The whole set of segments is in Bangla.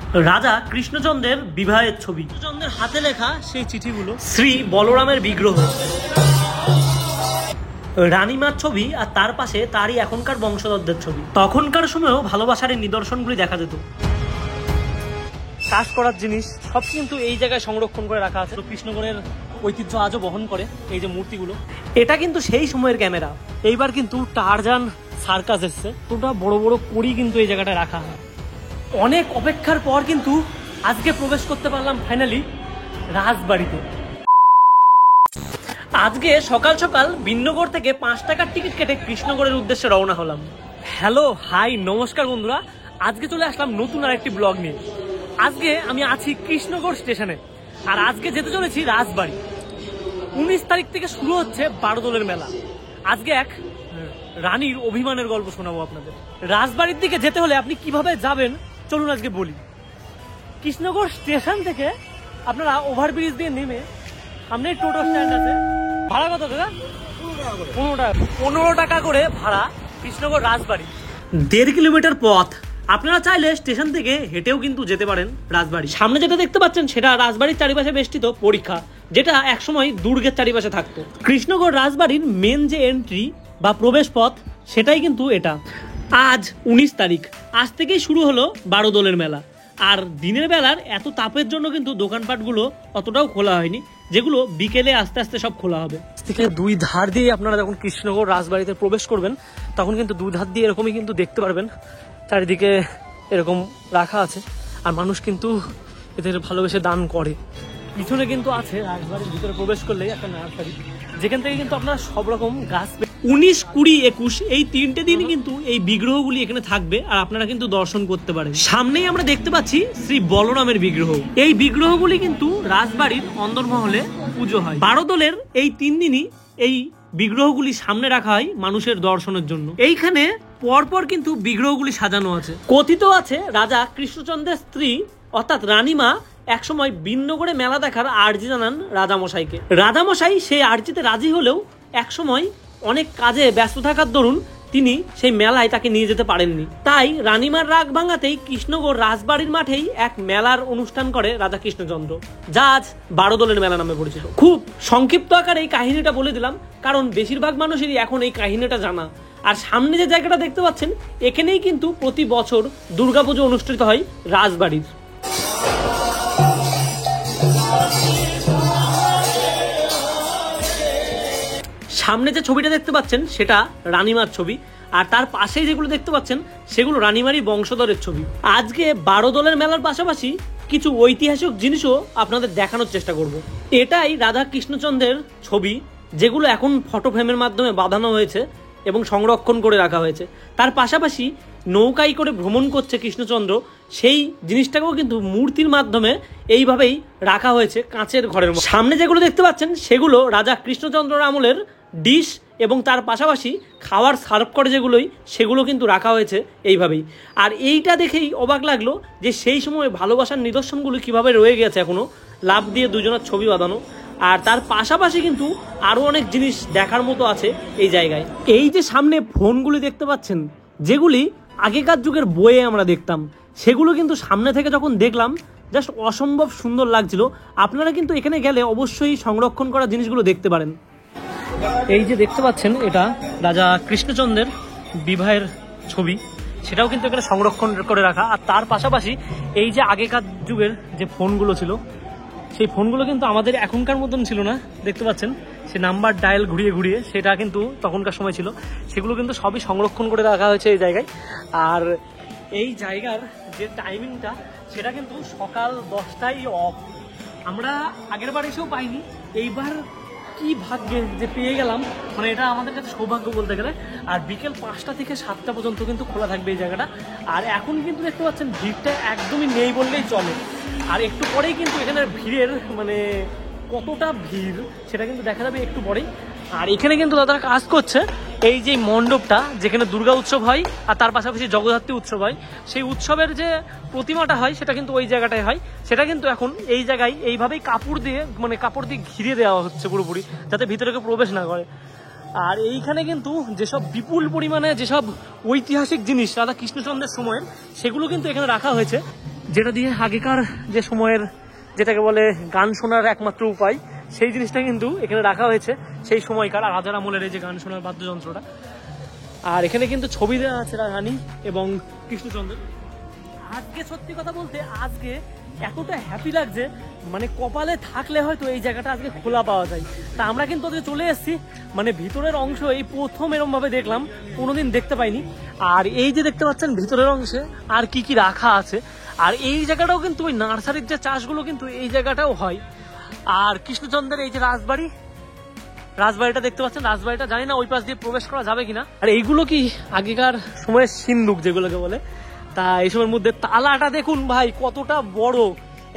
রাজা কৃষ্ণচন্দ্রের বিবাহের ছবি, কৃষ্ণচন্দ্রের হাতে লেখা সেই চিঠিগুলো, শ্রী বলরামের বিগ্রহ, রানীমার ছবি, আর তার পাশে তারই এখনকার বংশধরদের ছবি। তখনকার সময়েও ভালোবাসার এই নিদর্শনগুলি দেখা যেত। কাজ করার জিনিস সব কিন্তু এই জায়গায় সংরক্ষণ করে রাখা আছে। কৃষ্ণগড়ের ঐতিহ্য আজও বহন করে এই যে মূর্তিগুলো। এটা কিন্তু সেই সময়ের ক্যামেরা। এইবার কিন্তু টারজান সার্কাস এসছে, ওটা বড় বড় কড়ি কিন্তু এই জায়গাটায় রাখা হয়। অনেক অপেক্ষার পর কিন্তু আজকে প্রবেশ করতে পারলাম ফাইনালি রাজবাড়িতে। আজকে সকাল সকাল বিন্নগড় থেকে 5 টাকার টিকিট কেটে কৃষ্ণগড়ের উদ্দেশ্যে রওনা হলাম। হ্যালো, হাই, নমস্কার বন্ধুরা। আজকে চলে আসলাম নতুন আর একটি ব্লগ নিয়ে। আজকে আমি আছি কৃষ্ণগড় স্টেশনে, আর আজকে যেতে চলেছি রাজবাড়ি। 19 তারিখ থেকে শুরু হচ্ছে বারোদলের মেলা। আজকে এক রানীর অভিমানের গল্প শোনাবো আপনাদের। রাজবাড়ির দিকে যেতে হলে আপনি কিভাবে যাবেন চলুন আজকে বলি। কৃষ্ণগড় স্টেশন থেকে আপনারা ওভারব্রিজ দিয়ে নেমে সামনে টোটো স্ট্যান্ড আছে। ভাড়া কত দাদা? 15 টাকা করে ভাড়া কৃষ্ণগড় রাজবাড়ি। 1.5 কিলোমিটার পথ। আপনারা চাইলে স্টেশন থেকে হেঁটেও কিন্তু যেতে পারেন রাজবাড়ি। সামনে যেটা দেখতে পাচ্ছেন সেটা রাজবাড়ির চারিপাশে বেষ্টিত পরীক্ষা, যেটা একসময় দুর্গের চারিপাশে থাকতো। কৃষ্ণগড় রাজবাড়ির মেন যে এন্ট্রি বা প্রবেশ পথ সেটাই কিন্তু এটা। আজ 19 তারিখ, আজ থেকেই শুরু হলো বারোদলের মেলা। আর দিনের বেলার এত তাপের জন্য কিন্তু দোকানপাটগুলো অতটাও খোলা হয়নি, যেগুলো বিকেলে আস্তে আস্তে সব খোলা হবে। থেকে দুই ধার দিয়ে আপনারা যখন কৃষ্ণগড় রাজবাড়িতে প্রবেশ করবেন তখন কিন্তু দুই ধার দিয়ে এরকমই কিন্তু দেখতে পারবেন চারিদিকে এরকম রাখা আছে, আর মানুষ কিন্তু এদের ভালোবেসে দান করে। পিছনে কিন্তু আছে রাজবাড়ির ভিতরে প্রবেশ করলেই একটা নার্সারি, যেখান থেকে কিন্তু আপনারা সব রকম গাছ 19, 20, 21 এই 3টে দিনই কিন্তু এই বিগ্রহগুলি এখানে থাকবে, আর আপনারা কিন্তু দর্শন করতে পারেন। সামনেই আমরা দেখতে পাচ্ছি শ্রী বলরামের বিগ্রহ। এই বিগ্রহগুলি কিন্তু রাজবাড়ির অন্দরমহলে পুজো হয়। বারোদলের এই 3 দিনই এই বিগ্রহগুলি সামনে রাখা হয় মানুষের দর্শনের জন্য। এইখানে পরপর কিন্তু বিগ্রহগুলি সাজানো আছে। কথিত আছে রাজা কৃষ্ণচন্দ্রের স্ত্রী অর্থাৎ রানীমা একসময় বিন্নগড়ে মেলা দেখার আর্জি জানান রাজামশাইকে। রাজামশাই সেই আর্জিতে রাজি হলেও একসময় অনেক কাজে ব্যস্ত থাকার দরুন তিনি সেই মেলায় তাকে নিয়ে যেতে পারেননি। তাই রানীমার রাগ ভাঙাতেই কৃষ্ণগড় রাজবাড়ির মাঠেই এক মেলার অনুষ্ঠান করে রাজা কৃষ্ণচন্দ্র, যা আজ বারোদলের মেলা নামে পরিচিত। খুব সংক্ষিপ্ত আকারে এই কাহিনীটা বলে দিলাম, কারণ বেশিরভাগ মানুষেরই এখন এই কাহিনীটা জানা। আর সামনে যে জায়গাটা দেখতে পাচ্ছেন এখানেই কিন্তু প্রতি বছর দুর্গাপুজো অনুষ্ঠিত হয় রাজবাড়ির। সামনে যে ছবিটা দেখতে পাচ্ছেন সেটা রানীমার ছবি, আর তার পাশেই যেগুলো দেখতে পাচ্ছেন সেগুলো রানীমারই বংশধরের ছবি। আজকে বারোদলের মেলার পাশাপাশি কিছু ঐতিহাসিক জিনিসও আপনাদের দেখানোর চেষ্টা করব। এটাই রাধা কৃষ্ণচন্দ্রের ছবি, যেগুলো এখন ফটো ফ্রেমের মাধ্যমে বাঁধানো হয়েছে এবং সংরক্ষণ করে রাখা হয়েছে। তার পাশাপাশি নৌকায় করে ভ্রমণ করছে কৃষ্ণচন্দ্র, সেই জিনিসটাকেও কিন্তু মূর্তির মাধ্যমে এইভাবেই রাখা হয়েছে কাঁচের ঘরের মধ্যে। সামনে যেগুলো দেখতে পাচ্ছেন সেগুলো রাজা কৃষ্ণচন্দ্রের আমলের ডিশ, এবং তার পাশাপাশি খাওয়ার সার্ভ করে যেগুলোই সেগুলো কিন্তু রাখা হয়েছে এইভাবেই। আর এইটা দেখেই অবাক লাগলো যে সেই সময় ভালোবাসার নিদর্শনগুলো কিভাবে রয়ে গেছে এখনো, লাভ দিয়ে দুজনের ছবি বাঁধানো। আর তার পাশাপাশি কিন্তু আরো অনেক জিনিস দেখার মতো আছে এই জায়গায়। এই যে সামনে ফোনগুলি দেখতে পাচ্ছেন, যেগুলি আগেকার যুগের বইয়ে আমরা দেখতাম, সেগুলো কিন্তু সামনে থেকে যখন দেখলাম জাস্ট অসম্ভব সুন্দর লাগছিল। আপনারা কিন্তু এখানে গেলে অবশ্যই সংরক্ষণ করা জিনিসগুলো দেখতে পারেন। এই যে দেখতে পাচ্ছেন এটা রাজা কৃষ্ণচন্দ্রের বিবাহের ছবি, সেটাও কিন্তু এখানে সংরক্ষণ করে রাখা। আর তার পাশাপাশি এই যে আগেকার যুগের যে ফোনগুলো ছিল, সেই ফোনগুলো কিন্তু আমাদের এখনকার মতন ছিল না, দেখতে পাচ্ছেন সে নাম্বার ডায়াল ঘুরিয়ে ঘুরিয়ে, সেটা কিন্তু তখনকার সময় ছিল। সেগুলো কিন্তু সবই সংরক্ষণ করে রাখা হয়েছে এই জায়গায়। আর এই জায়গার যে টাইমিংটা সেটা কিন্তু সকাল 10টায় অফ। আমরা আগের বার এসেও পাইনি, এইবার কি ভাগ্যে যে পেয়ে গেলাম, মানে এটা আমাদের কাছে সৌভাগ্য বলতে গেলে। আর বিকেল 5টা থেকে 7টা পর্যন্ত কিন্তু খোলা থাকবে এই জায়গাটা। আর এখন কিন্তু দেখতে পাচ্ছেন ভিড়টা একদমই নেই বললেই চলে। আর একটু পরেই কিন্তু এখানের ভিড়ের মানে কতটা ভিড় সেটা কিন্তু দেখা যাবে একটু পরেই। আর এখানে কিন্তু দাদারা কাজ করছে এই যে মণ্ডপটা, যেখানে দুর্গা উৎসব হয় আর তার পাশাপাশি জগদ্ধাত্রী উৎসব হয়, সেই উৎসবের যে প্রতিমাটা হয় সেটা কিন্তু ওই জায়গাটায় হয়। সেটা কিন্তু এখন এই জায়গায় এইভাবেই কাপড় দিয়ে ঘিরে দেওয়া হচ্ছে পুরোপুরি, যাতে ভিতরে কেউ প্রবেশ না করে। আর এইখানে কিন্তু যেসব বিপুল পরিমাণে যেসব ঐতিহাসিক জিনিস রাধা কৃষ্ণচন্দ্রের সময়ের, সেগুলো কিন্তু এখানে রাখা হয়েছে। যেটা দিয়ে আগেকার যে সময়ের যেটাকে বলে গান শোনার একমাত্র উপায়, সেই জিনিসটা কিন্তু এখানে রাখা হয়েছে। সেই সময়কার রাজার আমলের এই যে গান শোনার বাদ্যযন্ত্রটা। আর এখানে কিন্তু ছবি দেওয়া আছে রানী এবং কৃষ্ণচন্দ্রের। আজকে সত্যি কথা বলতে আজকে এতটা হ্যাপি লাগছে, মানে কপালে থাকলে হয়তো এই জায়গাটা আজকে খোলা পাওয়া যায়। তা আমরা কিন্তু আজকে চলে এসেছি, মানে ভিতরের অংশ এই প্রথম এরকম ভাবে দেখলাম, কোনোদিন দেখতে পাইনি। আর এই যে দেখতে পাচ্ছেন ভিতরের অংশে আর কি কি রাখা আছে। আর এই জায়গাটাও কিন্তু ওই নার্সারির যে চাষগুলো কিন্তু এই জায়গাটাও হয়। আর কৃষ্ণচন্দ্রের এই যে রাজবাড়িটা দেখতে পাচ্ছেন, রাজবাড়িটা জানি না ওই পাশ দিয়ে প্রবেশ করা যাবে কিনা। আর এইগুলো কি আগেকার সময়ের সিন্দুক যেগুলোকে বলে। তা এইসবের মধ্যে তালাটা দেখুন ভাই কতটা বড়,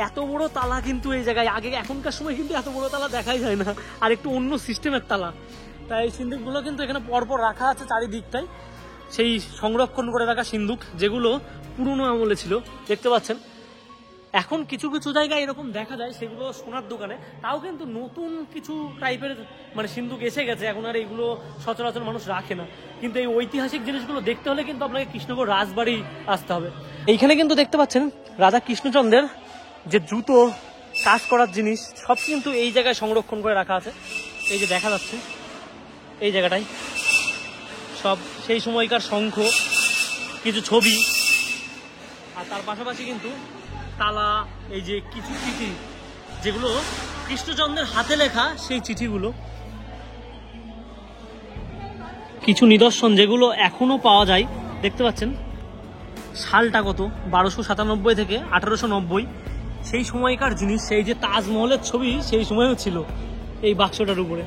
এত বড় তালা কিন্তু এই জায়গায় আগে, এখনকার সময় কিন্তু এত বড় তালা দেখাই যায় না, আর একটু অন্য সিস্টেমের তালা। তাই এই সিন্দুকগুলো কিন্তু এখানে পরপর রাখা আছে চারিদিকটাই, সেই সংরক্ষণ করে রাখা সিন্দুক যেগুলো পুরনো আমলে ছিল। দেখতে পাচ্ছেন এখন কিছু কিছু জায়গায় এরকম দেখা যায়, সেগুলো সোনার দোকানে, তাও কিন্তু নতুন কিছু টাইপের মানে সিন্দুক এসে গেছে, এখন আর এইগুলো সচরাচর মানুষ রাখে না। কিন্তু এই ঐতিহাসিক জিনিসগুলো দেখতে হলে কিন্তু আপনাকে কৃষ্ণগড় রাজবাড়ি আসতে হবে। এইখানে কিন্তু দেখতে পাচ্ছেন রাজা কৃষ্ণচন্দ্রের যে জুতো, কাজ করার জিনিস সব কিন্তু এই জায়গায় সংরক্ষণ করে রাখা আছে। এই যে দেখা যাচ্ছে এই জায়গাটায় সব সেই সময়কার শঙ্খ, কিছু ছবি, আর তার পাশাপাশি কিন্তু তালা, এই যে কিছু চিঠি যেগুলো কৃষ্ণচন্দ্রের হাতে লেখা, সেই চিঠিগুলো, কিছু নিদর্শন যেগুলো এখনো পাওয়া যায়। দেখতে পাচ্ছেন সালটা কত, 1297 থেকে 1890, সেই সময়কার জিনিস। সেই যে তাজমহলের ছবি সেই সময়ও ছিল এই বাক্সটার উপরে।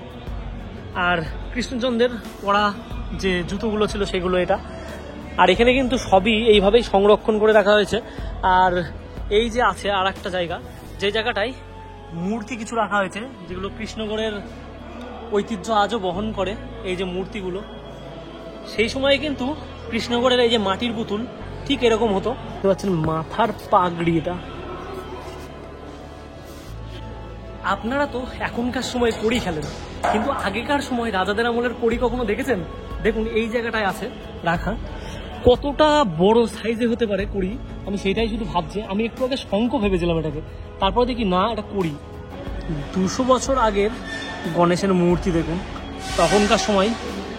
আর কৃষ্ণচন্দ্রের পরা যে জুতোগুলো ছিল সেগুলো এটা। আর এখানে কিন্তু সবই এইভাবেই সংরক্ষণ করে রাখা হয়েছে। আর এই যে আছে আর একটা জায়গা, যে জায়গাটায় মূর্তি কিছু রাখা হয়েছে যেগুলো কৃষ্ণগড়ের ঐতিহ্য আজও বহন করে। এই যে মূর্তিগুলো, সেই সময়ে কিন্তু কৃষ্ণগড়ের এই যে মাটির পুতুল ঠিক এরকম হতো। দেখতে পাচ্ছেন মাথার পাগড়ি, এটা আপনারা তো এখনকার সময় কড়ি খেলেন, কিন্তু আগেকার সময় রাজাদের আমলের কড়ি কখনো দেখেছেন? দেখুন এই জায়গাটায় আছে রাখা, কতটা বড় সাইজে হতে পারে কড়ি, আমি সেটাই শুধু ভাবছি। আমি একটু আগে শঙ্খ ভেবেছিলাম এটাকে, তারপর দেখি না এটা কড়ি। 200 বছর আগের গণেশের মূর্তি দেখুন, তখনকার সময়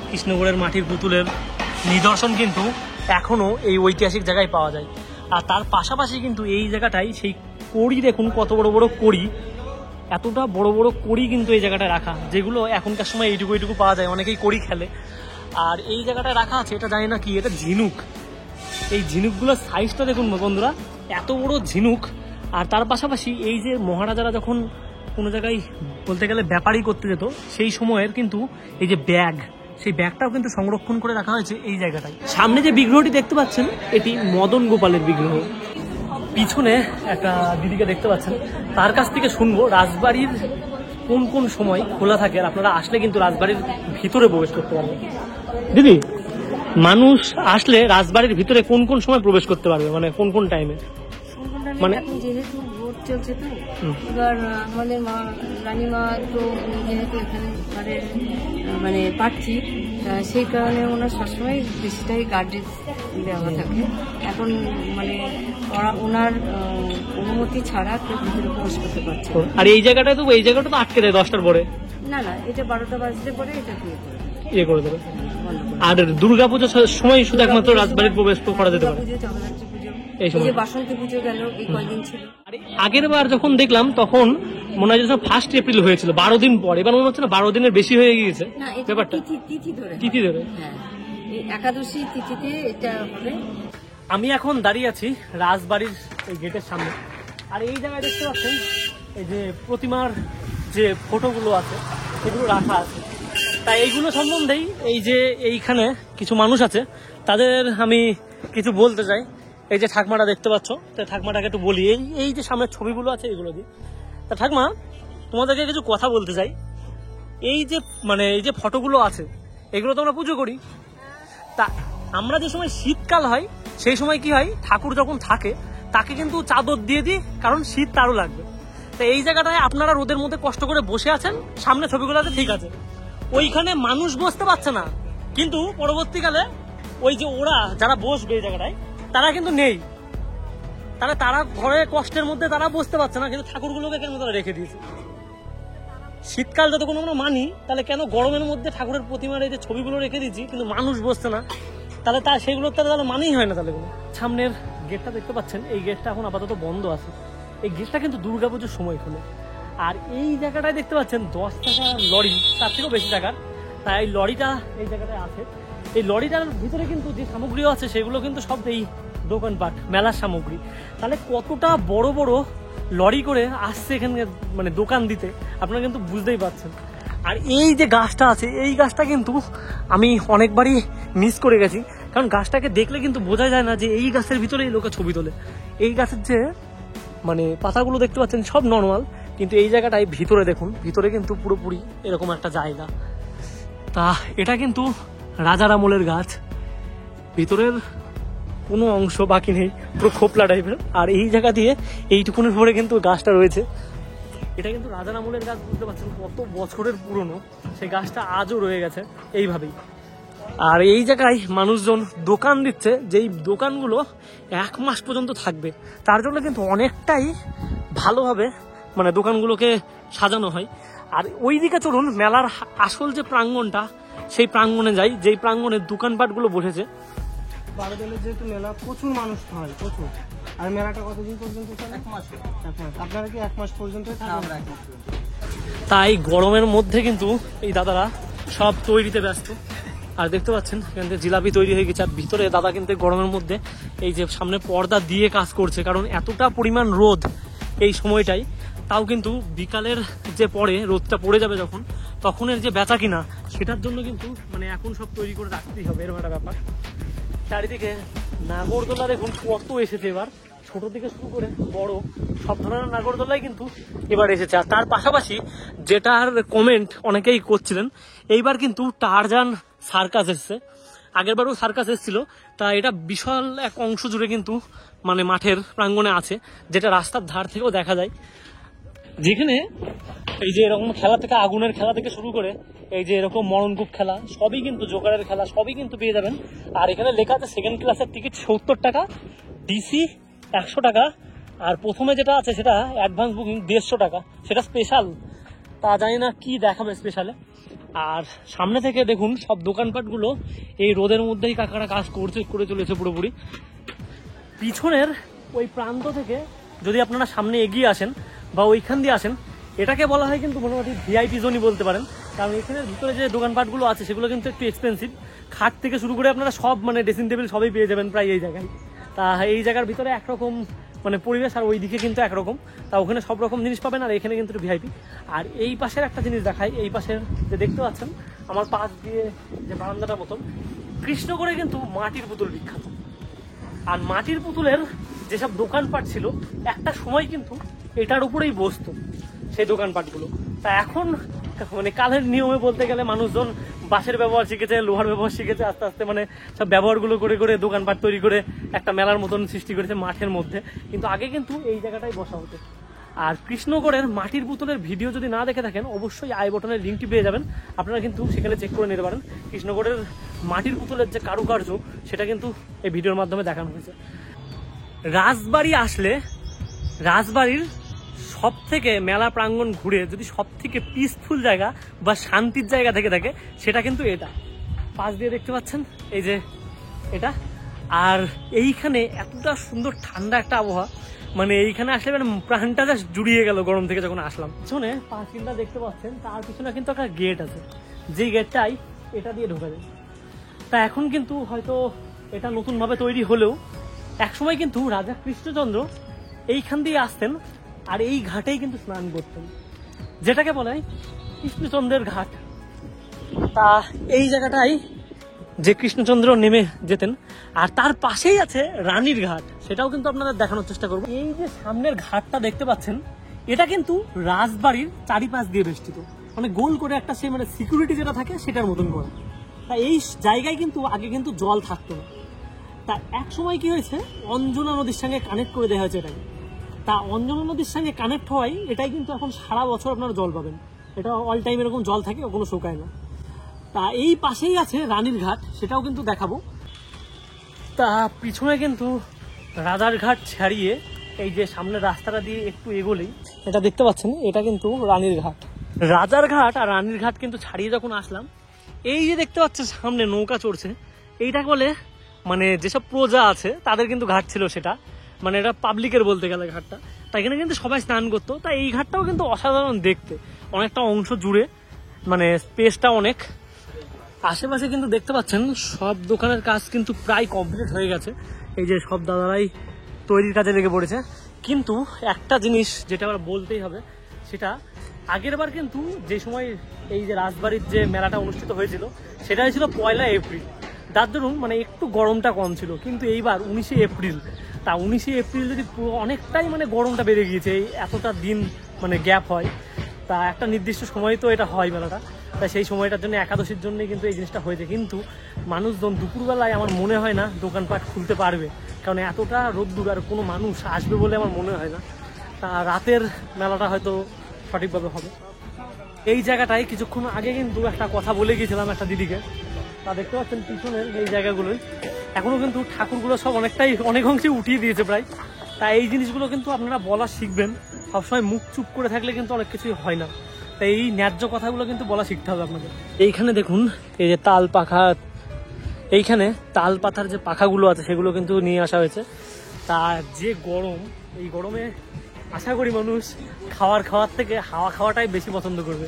কৃষ্ণগড়ের মাটির পুতুলের নিদর্শন কিন্তু এখনো এই ঐতিহাসিক জায়গায় পাওয়া যায়। আর তার পাশাপাশি কিন্তু এই জায়গাটায় সেই কড়ি দেখুন, কত বড় বড় কড়ি, এতটা বড় বড় কড়ি কিন্তু এই জায়গাটায় রাখা, যেগুলো এখনকার সময় এইটুকু পাওয়া যায়, অনেকেই কড়ি খেলে। আর এই জায়গাটায় রাখা আছে, এটা জানি না কি, এটা ঝিনুক। এই ঝিনুকগুলোর সাইজটা দেখুন বন্ধুরা, এত বড় ঝিনুক। আর তার পাশাপাশি এই যে মহারাজারা যখন কোনো জায়গায় বলতে গেলে ব্যাপারই করতে যেত, সেই সময়ের কিন্তু এই যে ব্যাগ, সেই ব্যাগটাও কিন্তু সংরক্ষণ করে রাখা হয়েছে এই জায়গাটায়। সামনে যে বিগ্রহটি দেখতে পাচ্ছেন এটি মদন গোপালের বিগ্রহ। পিছনে একটা দিদিকে দেখতে পাচ্ছেন, তার কাছ থেকে শুনবো রাজবাড়ির কোন কোন সময় খোলা থাকে। আর আপনারা আসলে কিন্তু রাজবাড়ির ভিতরে প্রবেশ করতে পারবেন। দিদি, মানুষ আসলে রাজবাড়ির ভিতরে কোন কোন সময় প্রবেশ করতে পারবে, মানে কোন কোন টাইমে? মানে যেহেতু ভোট চলছে তো, এবার আমাদের রানীমা তো যেহেতু এখানে মানে পাচ্ছি, সেই কারণে ওনার সবসময় বেশিটাই গার্ডেন দেওয়া থাকে। এখন মানে ওনার অনুমতি ছাড়া কেউ ভিতরে প্রবেশ করতে পারছে। আর এই জায়গাটা তো আটকে দেয় 10টার পরে? না, এটা 12টা বাজতে পরে এটা ইয়ে করে দেবে। আর দুর্গাপুজোর সময় শুধু একমাত্র রাজবাড়ির প্রবেশ করা যেতে পারে। এই সময় বাসন্তী পুজো গেল, এই কয়দিন ছিল। আগের বার যখন দেখলাম তখন মনে হয় 1 এপ্রিল হয়েছিল, 12 দিন পর। এবার মনে হচ্ছে না 12 দিনের বেশি হয়ে গিয়েছে ব্যাপারটা, তিথি ধরে। একাদশী তিথিতে এটা হবে। আমি এখন দাঁড়িয়ে আছি রাজবাড়ির এই গেটের সামনে। আর এই জায়গায় দেখতে পাচ্ছেন এই যে প্রতিমার যে ফটোগুলো আছে সেগুলো রাখা আছে। তাই এইগুলো সম্বন্ধেই এই যে এইখানে কিছু মানুষ আছে, তাদের আমি কিছু বলতে চাই। এই যে ঠাকমাটা দেখতে পাচ্ছ, তো ঠাকমাটাকে একটু বলি। এই যে সামনের ছবিগুলো আছে এইগুলো দিয়ে, তা ঠাকমা তোমাদেরকে কিছু কথা বলতে চাই। এই যে মানে এই যে ফটোগুলো আছে এগুলো তো আমরা পুজো করি, তা আমরা যে সময় শীতকাল হয় সেই সময় কি হয়, ঠাকুর যখন থাকে তাকে কিন্তু চাদর দিয়ে দিই, কারণ শীত তারও লাগবে। তা এই জায়গাটায় আপনারা রোদের মধ্যে কষ্ট করে বসে আছেন, সামনে ছবিগুলো আছে ঠিক আছে, ওইখানে মানুষ বসতে পারছে না, কিন্তু পরবর্তীকালে ওই যে ওরা যারা বসবে এই জায়গাটায় তারা কিন্তু নেই। তাহলে তারা ঘরে কষ্টের মধ্যে তারা বসতে পারছে না, কিন্তু ঠাকুরগুলোকে কেন তারা রেখে দিয়েছে? শীতকাল যতক্ষণ আমরা মানি, তাহলে কেন গরমের মধ্যে ঠাকুরের প্রতিমার এই যে ছবিগুলো রেখে দিচ্ছি কিন্তু মানুষ বসছে না? তাহলে সেগুলো তাহলে মানেই হয় না। তাহলে সামনের গেটটা দেখতে পাচ্ছেন, এই গেটটা এখন আপাতত বন্ধ আছে। এই গেটটা কিন্তু দুর্গাপুজোর সময় খোলে। আর এই জায়গাটায় দেখতে পাচ্ছেন 10 টাকার লরি, তার থেকেও বেশি টাকার। তাই এই লরিটা এই জায়গাটায় আছে। এই লরিটার ভিতরে কিন্তু যে সামগ্রীও আছে সেগুলো কিন্তু সব এই দোকানপাট, মেলার সামগ্রী। তাহলে কতটা বড় বড় লরি করে আসছে এখানে মানে দোকান দিতে, আপনারা কিন্তু বুঝতেই পারছেন। আর এই যে গাছটা আছে, এই গাছটা কিন্তু আমি অনেকবারই মিস করে গেছি, কারণ গাছটাকে দেখলে কিন্তু বোঝা যায় না যে এই গাছের ভিতরেই লোকে ছবি তোলে। এই গাছের যে মানে পাতাগুলো দেখতে পাচ্ছেন সব নর্মাল, কিন্তু এই জায়গাটায় ভিতরে দেখুন, ভিতরে কিন্তু পুরোপুরি এরকম একটা জায়গা। তা এটা কিন্তু রাজার আমলের গাছ, ভিতরের কোনো অংশ বাকি নেই, পুরো খোপলা টাইপের। আর এই জায়গা দিয়ে এইটুকুনের পরে কিন্তু গাছটা রয়েছে। এটা কিন্তু রাজার আমলের গাছ, বুঝতে পারছেন কত বছরের পুরনো। সেই গাছটা আজও রয়ে গেছে এইভাবেই। আর এই জায়গায় মানুষজন দোকান দিচ্ছে, যেই দোকানগুলো 1 মাস পর্যন্ত থাকবে। তার জন্য কিন্তু অনেকটাই ভালোভাবে মানে দোকানগুলোকে সাজানো হয়। আর ওই দিকে চলুন, মেলার আসল যে প্রাঙ্গণটা, সেই প্রাঙ্গণে যাই, যেই প্রাঙ্গণে দোকানপাটগুলো বসেছে। বারোদলের যেহেতু মেলা প্রচুর মানুষ হয়, প্রচুর। আর মেলাটা কতদিন পর্যন্ত চলে? 1 মাস। আপনারা কি 1 মাস পর্যন্ত থাকবেন? তাই গরমের মধ্যে কিন্তু এই দাদারা সব তৈরিতে ব্যস্ত। আর দেখতে পাচ্ছেন এখান থেকে জিলাপি তৈরি হয়ে গেছে। আর ভিতরে দাদা কিন্তু গরমের মধ্যে এই যে সামনে পর্দা দিয়ে কাজ করছে, কারণ এতটা পরিমাণ রোদ এই সময়টাই। তাও কিন্তু বিকালের যে পরে রোদটা পড়ে যাবে যখন, তখনের যে বেচা কিনা, সেটার জন্য কিন্তু মানে এখন সব তৈরি করে রাখতেই হবে, এরকম একটা ব্যাপার। চারিদিকে নাগরদোলা দেখুন কত এসেছে এবার, ছোট থেকে শুরু করে বড় সব ধরনের নাগরদোলাই কিন্তু এবার এসেছে। আর তার পাশাপাশি যেটার কমেন্ট অনেকেই করছিলেন, এইবার কিন্তু টারজান সার্কাস এসছে। আগেরবারও সার্কাস এসেছিল। তা এটা বিশাল এক অংশ জুড়ে কিন্তু মানে মাঠের প্রাঙ্গণে আছে, যেটা রাস্তার ধার থেকেও দেখা যায়। যেখানে এই যে এরকম খেলা থেকে, আগুনের খেলা থেকে শুরু করে এই যে এরকম মরণকূপ খেলা, সবই কিন্তু জোকারের খেলা, সবই কিন্তু পেয়ে যাবেন। আর এখানে লেখা আছে সেকেন্ড ক্লাসের টিকিট 70 টাকা, ডিসি 100 টাকা, আর প্রথমে যেটা আছে সেটা অ্যাডভান্স বুকিং 150 টাকা, সেটা স্পেশাল। তা জানি না কি দেখাবে স্পেশালে। আর সামনে থেকে দেখুন সব দোকানপাটগুলো এই রোদের মধ্যেই কাকারা কাজ করে চলেছে পুরোপুরি। পিছনের ওই প্রান্ত থেকে যদি আপনারা সামনে এগিয়ে আসেন বা ওইখান দিয়ে আসেন, এটাকে বলা হয় কিন্তু মোটামুটি ভিআইপি জোনই বলতে পারেন। কারণ এখানের ভিতরে যে দোকানপাটগুলো আছে সেগুলো কিন্তু একটু এক্সপেন্সিভ। খাট থেকে শুরু করে আপনারা সব মানে ড্রেসিং টেবিল সবই পেয়ে যাবেন প্রায় এই জায়গায়। তা এই জায়গার ভিতরে একরকম মানে পরিবেশ, আর ওই দিকে কিন্তু একরকম। তা ওখানে সব রকম জিনিস পাবেন, আর এখানে কিন্তু ভিআইপি। আর এই পাশের একটা জিনিস দেখাই, এই পাশের যে দেখতে পাচ্ছেন আমার পাশ দিয়ে যে বারান্দাটার মতন, কৃষ্ণগড়ে কিন্তু মাটির পুতুল বিখ্যাত। আর মাটির পুতুলের যেসব দোকানপাট ছিল একটা সময় কিন্তু এটার উপরেই বসতো সেই দোকানপাটগুলো। তা এখন মানে কালের নিয়মে বলতে গেলে মানুষজন বাঁশের ব্যবহার শিখেছে, লোহার ব্যবহার শিখেছে, আস্তে আস্তে মানে সব ব্যবহারগুলো করে করে দোকানপাট তৈরি করে একটা মেলার মতন সৃষ্টি করেছে মাঠের মধ্যে। কিন্তু আগে কিন্তু এই জায়গাটাই বসা হতো। আর কৃষ্ণগড়ের মাটির পুতুলের ভিডিও যদি না দেখে থাকেন, অবশ্যই আই বটনের লিঙ্কটি পেয়ে যাবেন, আপনারা কিন্তু সেখানে চেক করে নিতে পারেন। কৃষ্ণগড়ের মাটির পুতুলের যে কারুকার্য, সেটা কিন্তু এই ভিডিওর মাধ্যমে দেখানো হয়েছে। রাজবাড়ি আসলে রাজবাড়ির সব থেকে মেলা প্রাঙ্গণ ঘুরে যদি সব থেকে পিসফুল জায়গা বা শান্তির জায়গা থেকে থাকে, সেটা কিন্তু এটা। পাশ দিয়ে দেখতে পাচ্ছেন এই যে এটা। আর এইখানে এতটা সুন্দর ঠান্ডা একটা আবহাওয়া, মানে এইখানে আসলে মানে প্রাণটা জাস্ট জুড়িয়ে গেল গরম থেকে যখন আসলাম। পিছনে পাঁচিলটা দেখতে পাচ্ছেন, তার পিছনে কিন্তু একটা গেট আছে, যেই গেটটাই এটা দিয়ে ঢোকা যায়। তা এখন কিন্তু হয়তো এটা নতুনভাবে তৈরি হলেও একসময় কিন্তু রাজা কৃষ্ণচন্দ্র এইখান দিয়ে আসতেন, আর এই ঘাটেই কিন্তু স্নান করতেন, যেটাকে বলে কৃষ্ণচন্দ্রের ঘাট। তা এই জায়গাটাই যে কৃষ্ণচন্দ্র নেমে যেতেন। আর তার পাশেই আছে রানীর ঘাট, সেটাও কিন্তু আপনাদের দেখানোর চেষ্টা করবো। এই যে সামনের ঘাটটা দেখতে পাচ্ছেন, এটা কিন্তু রাজবাড়ির চারিপাশ দিয়ে বেষ্টিত, মানে গোল করে একটা সে মানে সিকিউরিটি যেটা থাকে সেটার মতন করে। তা এই জায়গায় কিন্তু আগে কিন্তু জল থাকতো না। তা এক সময় কি হয়েছে, অঞ্জনা নদীর সঙ্গে কানেক্ট করে দেওয়া হয়েছে এটাকে। তা অঞ্জনা নদীর সঙ্গে কানেক্ট হওয়ায় এটাই কিন্তু এখন সারা বছর আপনারা জল পাবেন, এটা অল টাইম এরকম জল থাকে, কোনো শুকায় না। তা এই পাশেই আছে রানীর ঘাট, সেটাও কিন্তু দেখাবো। তা পিছনে কিন্তু রাজারঘাট ছাড়িয়ে এই যে সামনে রাস্তাটা দিয়ে একটু এগোলেই এটা দেখতে পাচ্ছেন, এটা কিন্তু রানীর ঘাট। রাজারঘাট আর রানীর ঘাট কিন্তু ছাড়িয়ে যখন আসলাম, এই যে দেখতে পাচ্ছেন সামনে নৌকা চড়ছে, এইটা বলে মানে যেসব প্রজা আছে তাদের কিন্তু ঘাট ছিল সেটা, মানে এটা পাবলিকের বলতে গেলে ঘাটটা। তাই এখানে কিন্তু সবাই স্নান করতো। তাই এই ঘাটটাও কিন্তু অসাধারণ দেখতে, অনেকটা অংশ জুড়ে, মানে স্পেসটা অনেক। আশেপাশে কিন্তু দেখতে পাচ্ছেন সব দোকানের কাজ কিন্তু প্রায় কমপ্লিট হয়ে গেছে। এই যে সব দাদারাই তৈরির কাজে লেগে পড়েছে। কিন্তু একটা জিনিস যেটা আবার বলতেই হবে, সেটা আগের বার কিন্তু যে সময় এই যে রাজবাড়ির যে মেলাটা অনুষ্ঠিত হয়েছিল সেটা ছিল 1 এপ্রিল, যার দরুন মানে একটু গরমটা কম ছিল। কিন্তু এইবার 19 এপ্রিল, তা 19 এপ্রিল যদি অনেকটাই মানে গরমটা বেড়ে গিয়েছে, এই এতটা দিন মানে গ্যাপ হয়, তা একটা নির্দিষ্ট সময় তো এটা হয় মেলাটা, তাই সেই সময়টার জন্য একাদশীর জন্য কিন্তু এই জিনিসটা হয়েছে। কিন্তু মানুষজন দুপুরবেলায় আমার মনে হয় না দোকানপাট খুলতে পারবে, কারণ এতটা রোদ্দুর আর কোনো মানুষ আসবে বলে আমার মনে হয় না। তা রাতের মেলাটা হয়তো সঠিকভাবে হবে। এই জায়গাটায় কিছুক্ষণ আগে কিন্তু একটা কথা বলে গিয়েছিলাম একটা দিদিকে, তা দেখতে পাচ্ছেন পিছনের এই জায়গাগুলোই এখনো কিন্তু ঠাকুরগুলো সব অনেক অংশে উঠিয়ে দিয়েছে প্রায়। তাই এই জিনিসগুলো কিন্তু আপনারা বলা শিখবেন, সবসময় মুখ চুপ করে থাকলে কিন্তু অনেক কিছুই হয় না। তাই এই ন্যায্য কথাগুলো কিন্তু বলা শিখতে হবে আপনাদের। এইখানে দেখুন এই যে তাল পাখা, এইখানে তাল পাতার যে পাখাগুলো আছে সেগুলো কিন্তু নিয়ে আসা হয়েছে। তা যে গরম, এই গরমে আশা করি মানুষ খাওয়ার থেকে হাওয়া খাওয়াটাই বেশি পছন্দ করবে।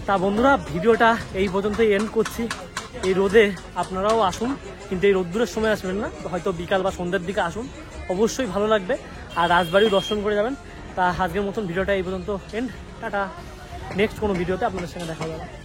তা বন্ধুরা, ভিডিওটা এই পর্যন্তই এন্ড করছি। এই রোদে আপনারাও আসুন, কিন্তু এই রোদ্দুরের সময় আসবেন না, হয়তো বিকাল বা সন্ধ্যার দিকে আসুন, অবশ্যই ভালো লাগবে। আর রাজবাড়িও দর্শন করে যাবেন। তা আজকের মতন ভিডিওটা এই পর্যন্ত এন্ড। টাটা, নেক্সট কোনো ভিডিওতে আপনাদের সঙ্গে দেখা হবে।